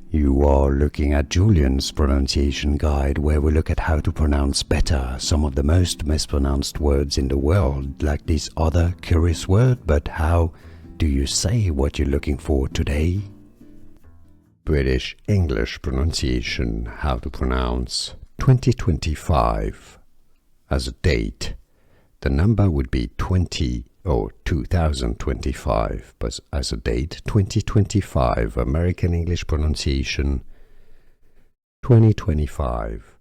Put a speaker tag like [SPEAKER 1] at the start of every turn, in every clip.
[SPEAKER 1] You are looking at Julian's pronunciation guide, where we look at how to pronounce better some of the most mispronounced words in the world, like this other curious word. But how do you say what you're looking for today? British English pronunciation, how to pronounce 2025. As a date, the number would be 20 or 2025, but as a date 2025. American English pronunciation 2025.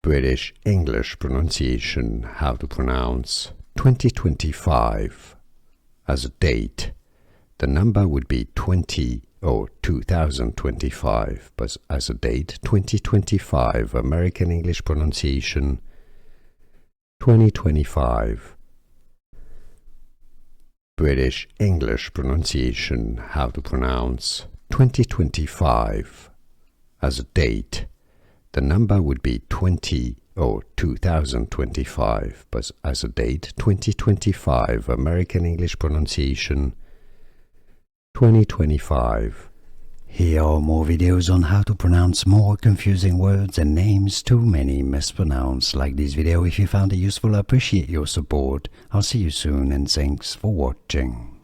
[SPEAKER 1] British English pronunciation, how to pronounce 2025. As a date, the number would be 20 or 2025, but as a date 2025. American English pronunciation 2025. British English pronunciation, how to pronounce 2025. As a date, the number would be 20 or 2025, but as a date 2025. American English pronunciation 2025. Here are more videos on how to pronounce more confusing words and names too many mispronounced. Like this video if you found it useful. I appreciate your support. I'll see you soon and thanks for watching.